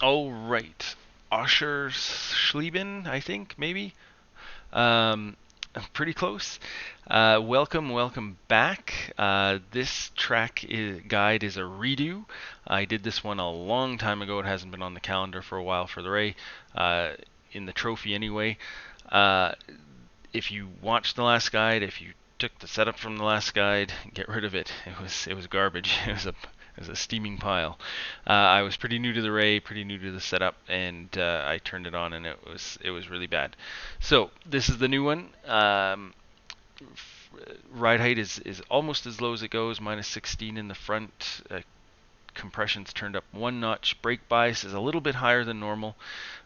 Oh, right. Oschersleben, I think, maybe. Um, Pretty close. Welcome back. This guide is a redo. I did this one a long time ago. It hasn't been on the calendar for a while for the Ray, uh, in the trophy anyway. Uh, if you watched the last guide, if you took the setup from the last guide, get rid of it. It was garbage. It was a steaming pile. I was pretty new to the Ray, pretty new to the setup, and I turned it on, and it was really bad. So this is the new one. Ride height is almost as low as it goes, minus 16 in the front. Compression's turned up 1 notch. Brake bias is a little bit higher than normal.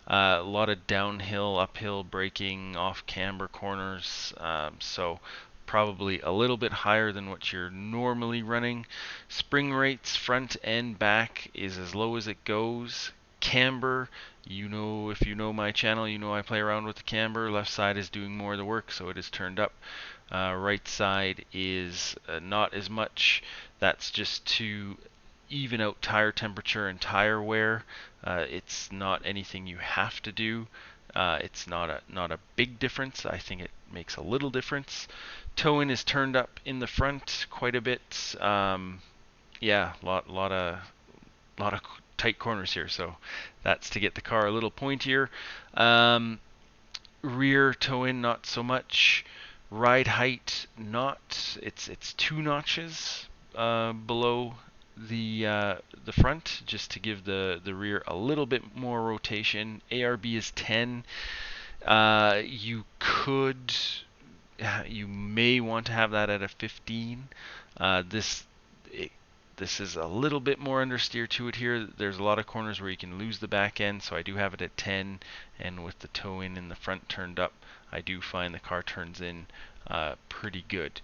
A lot of downhill, uphill braking, off camber corners. So probably a little bit higher than what you're normally running. Spring rates front and back is as low as it goes. Camber, if you know my channel, you know I play around with the camber. Left side is doing more of the work, so it is turned up. Right side is not as much. That's just to even out tire temperature and tire wear. It's not anything you have to do. It's not a big difference. I think it makes a little difference. Toe in is turned up in the front quite a bit. Yeah, lot of tight corners here, so that's to get the car a little pointier. Um, Rear toe in not so much. Ride height not. It's 2 notches below the front, just to give the rear a little bit more rotation. ARB is 10. You may want to have that at a 15. It, this is a little bit more understeer to it here. There's a lot of corners where you can lose the back end, so I do have it at 10. And with the toe in the front turned up, I do find the car turns in pretty good.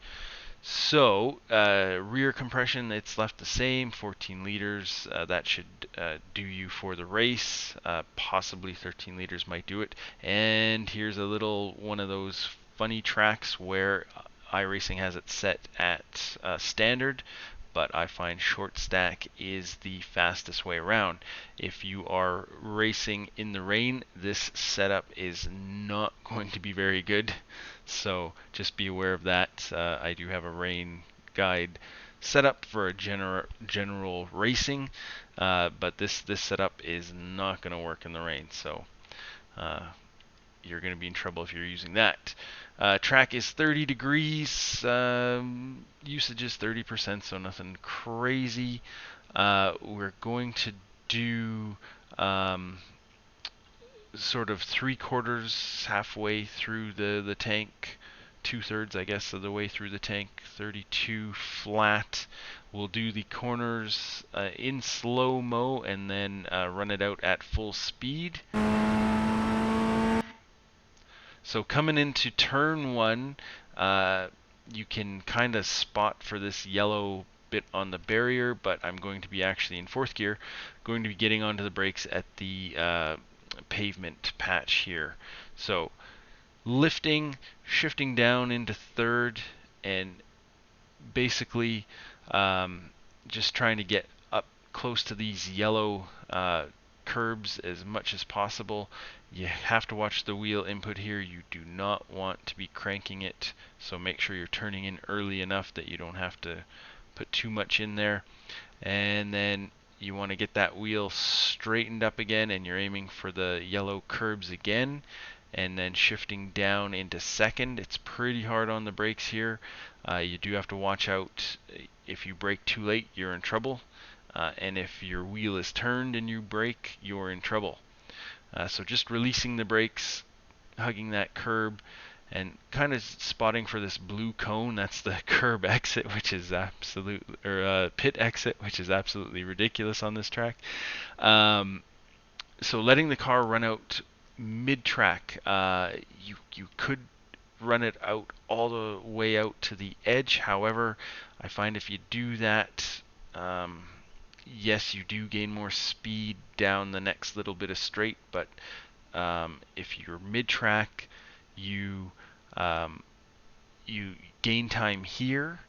So rear compression, it's left the same, 14 liters. That should do you for the race. Possibly 13 liters might do it. And here's a little one of those funny tracks where iRacing has it set at standard, but I find short stack is the fastest way around. If you are racing in the rain, this setup is not going to be very good. So just be aware of that. I do have a rain guide set up for a general racing, but this setup is not going to work in the rain. So uh, you're going to be in trouble if you're using that. Track is 30 degrees. Usage is 30%, so nothing crazy. We're going to do sort of 3/4, halfway through the tank, 2/3, I guess, of the way through the tank. 32 flat. We'll do the corners in slow mo and then run it out at full speed. So coming into turn one, you can kind of spot for this yellow bit on the barrier, but I'm going to be actually in fourth gear, going to be getting onto the brakes at the pavement patch here. So lifting, shifting down into third, and basically just trying to get up close to these yellow curbs as much as possible. You have to watch the wheel input here. You do not want to be cranking it, so make sure you're turning in early enough that you don't have to put too much in there. And then you want to get that wheel straightened up again, and you're aiming for the yellow curbs again, and then shifting down into second. It's pretty hard on the brakes here. You do have to watch out. If you brake too late, you're in trouble. And if your wheel is turned and you brake, you're in trouble. So just releasing the brakes, hugging that curb, and kind of spotting for this blue cone. That's the curb exit, which is pit exit, which is absolutely ridiculous on this track. So letting the car run out mid-track, you could run it out all the way out to the edge. However, I find if you do that, yes, you do gain more speed down the next little bit of straight, but if you're mid-track, you um, you gain time here,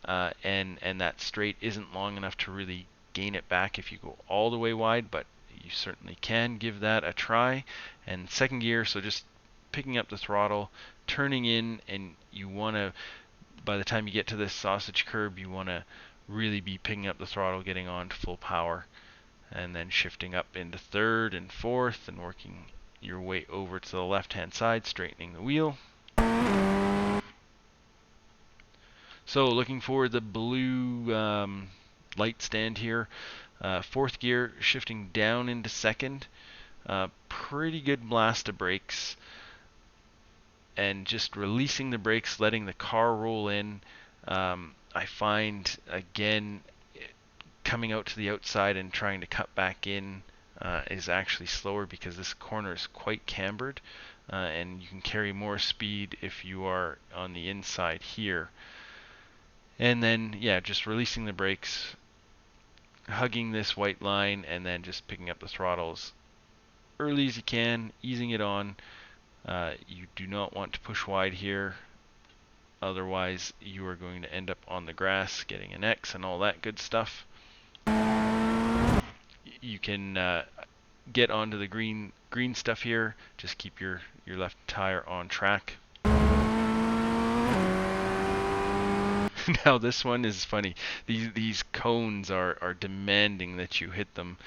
and that straight isn't long enough to really gain it back if you go all the way wide. But you certainly can give that a try. And second gear, so just picking up the throttle, turning in, and you want to, by the time you get to this sausage curb, you want to really be picking up the throttle, getting on to full power, and then shifting up into third and fourth and working your way over to the left hand side, straightening the wheel. So looking for the blue light stand here. Fourth gear, shifting down into second. Pretty good blast of brakes, and just releasing the brakes, letting the car roll in. I find, again, coming out to the outside and trying to cut back in is actually slower because this corner is quite cambered, and you can carry more speed if you are on the inside here. And then, yeah, just releasing the brakes, hugging this white line, and then just picking up the throttles early as you can, easing it on. You do not want to push wide here, otherwise you are going to end up on the grass getting an X and all that good stuff. You can get onto the green stuff here. Just keep your left tire on track. Now this one is funny. These cones are demanding that you hit them.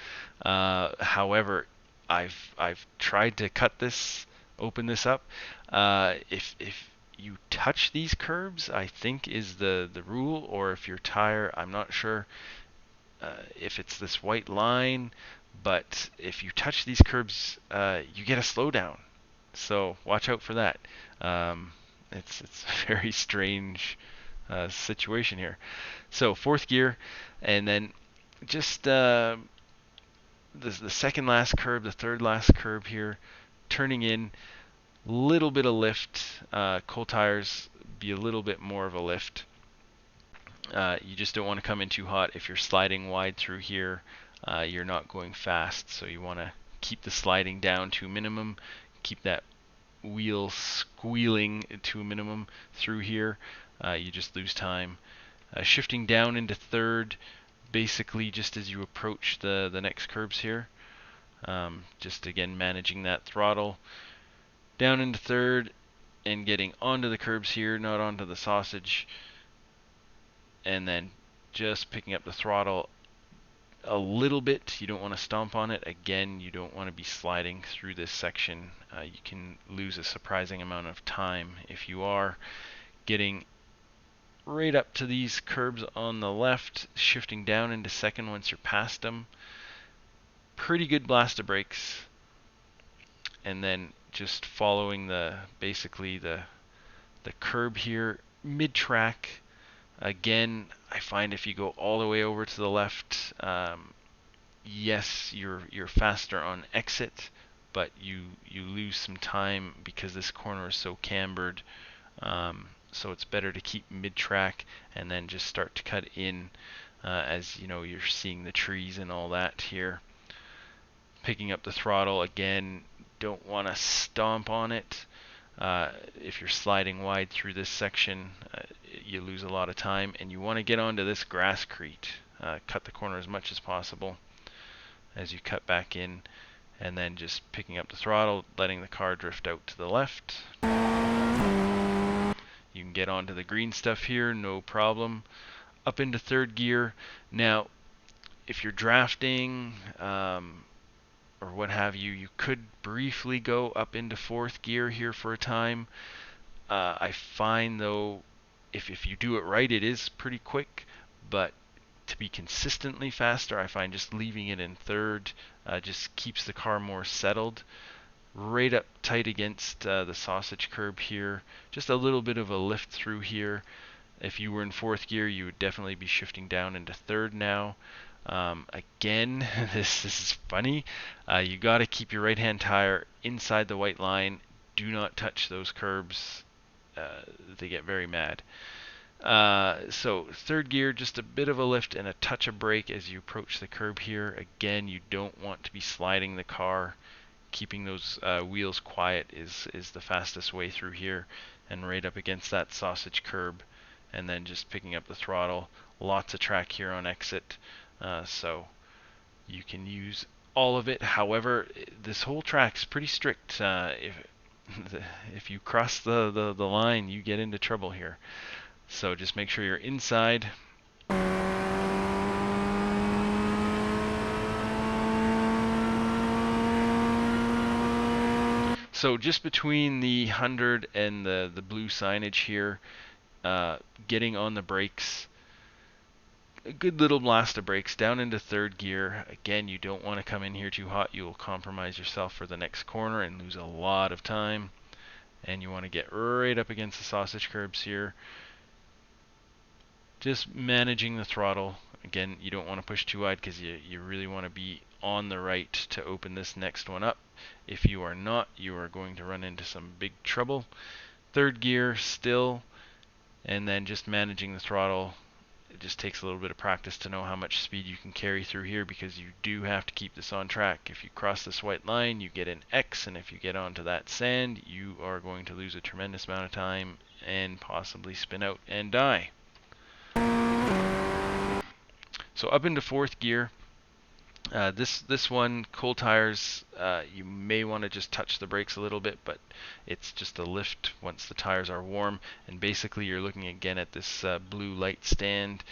However, I've tried to cut this, open this up. If you touch these curbs, I think is the rule, or if your tire, I'm not sure if it's this white line, but if you touch these curbs, you get a slowdown. So watch out for that. It's a very strange situation here. So fourth gear, and then just the second last curb, the third last curb here, turning in, little bit of lift. Cold tires be a little bit more of a lift. You just don't want to come in too hot. If you're sliding wide through here, you're not going fast, so you want to keep the sliding down to a minimum, keep that wheel squealing to a minimum through here. You just lose time. Shifting down into third, basically just as you approach the next curbs here. Just again managing that throttle. Down into third and getting onto the curbs here, not onto the sausage. And then just picking up the throttle a little bit. You don't want to stomp on it. Again, you don't want to be sliding through this section. You can lose a surprising amount of time if you are. Getting right up to these curbs on the left, shifting down into second once you're past them. Pretty good blast of brakes, and then just following basically the curb here mid-track. Again, I find if you go all the way over to the left, yes, you're faster on exit, but you lose some time because this corner is so cambered. So it's better to keep mid-track and then just start to cut in as you know you're seeing the trees and all that here. Picking up the throttle again, don't want to stomp on it. If you're sliding wide through this section, you lose a lot of time, and you want to get onto this grasscrete. Cut the corner as much as possible as you cut back in, and then just picking up the throttle, letting the car drift out to the left. You can get onto the green stuff here, no problem. Up into third gear. Now, if you're drafting or what have you, you could briefly go up into fourth gear here for a time. I find though, if you do it right, it is pretty quick, but to be consistently faster, I find just leaving it in third just keeps the car more settled. Right up tight against the sausage curb here. Just a little bit of a lift through here. If you were in fourth gear, you would definitely be shifting down into third now. Again, this is funny. You got to keep your right-hand tire inside the white line. Do not touch those curbs. They get very mad. So third gear, just a bit of a lift and a touch of brake as you approach the curb here. Again, you don't want to be sliding the car. Keeping those wheels quiet is the fastest way through here, and right up against that sausage curb, and then just picking up the throttle. Lots of track here on exit, so you can use all of it. However, this whole track's pretty strict. If you cross the line, you get into trouble here. So just make sure you're inside. So just between the 100 and the blue signage here, getting on the brakes, a good little blast of brakes down into third gear. Again, you don't want to come in here too hot. You'll compromise yourself for the next corner and lose a lot of time. And you want to get right up against the sausage curbs here. Just managing the throttle. Again, you don't want to push too wide because you really want to be on the right to open this next one up. If you are not, you are going to run into some big trouble. Third gear still, and then just managing the throttle. It just takes a little bit of practice to know how much speed you can carry through here, because you do have to keep this on track. If you cross this white line, you get an X, and if you get onto that sand, you are going to lose a tremendous amount of time and possibly spin out and die. So up into fourth gear. This one, cold tires, you may want to just touch the brakes a little bit, but it's just a lift once the tires are warm. And basically you're looking again at this blue light stand,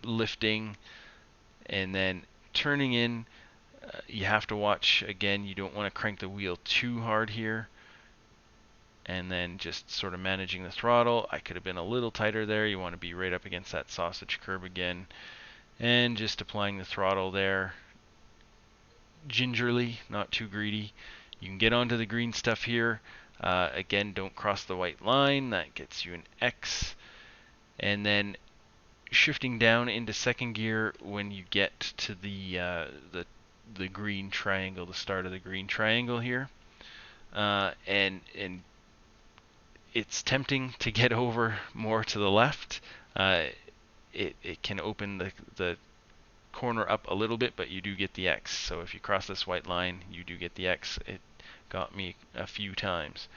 lifting, and then turning in. You have to watch, again, you don't want to crank the wheel too hard here. And then just sort of managing the throttle. I could have been a little tighter there. You want to be right up against that sausage curb again. And just applying the throttle there gingerly, not too greedy. You can get onto the green stuff here. Again, don't cross the white line. That gets you an X. And then shifting down into second gear when you get to the green triangle, the start of the green triangle here. And it's tempting to get over more to the left. It can open the corner up a little bit, but you do get the X. So if you cross this white line, you do get the X. It got me a few times.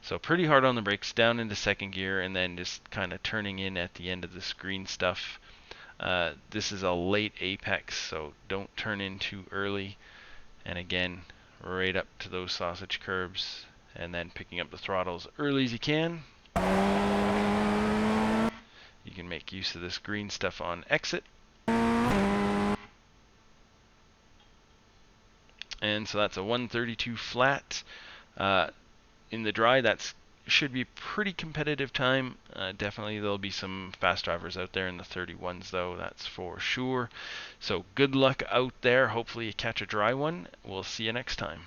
So pretty hard on the brakes, down into second gear, and then just kind of turning in at the end of this green stuff. This is a late apex, so don't turn in too early. And again, right up to those sausage curbs, and then picking up the throttle as early as you can. You can make use of this green stuff on exit. And so that's a 132 flat. In the dry, that should be pretty competitive time. Definitely there'll be some fast drivers out there in the 31s though, that's for sure. So good luck out there. Hopefully you catch a dry one. We'll see you next time.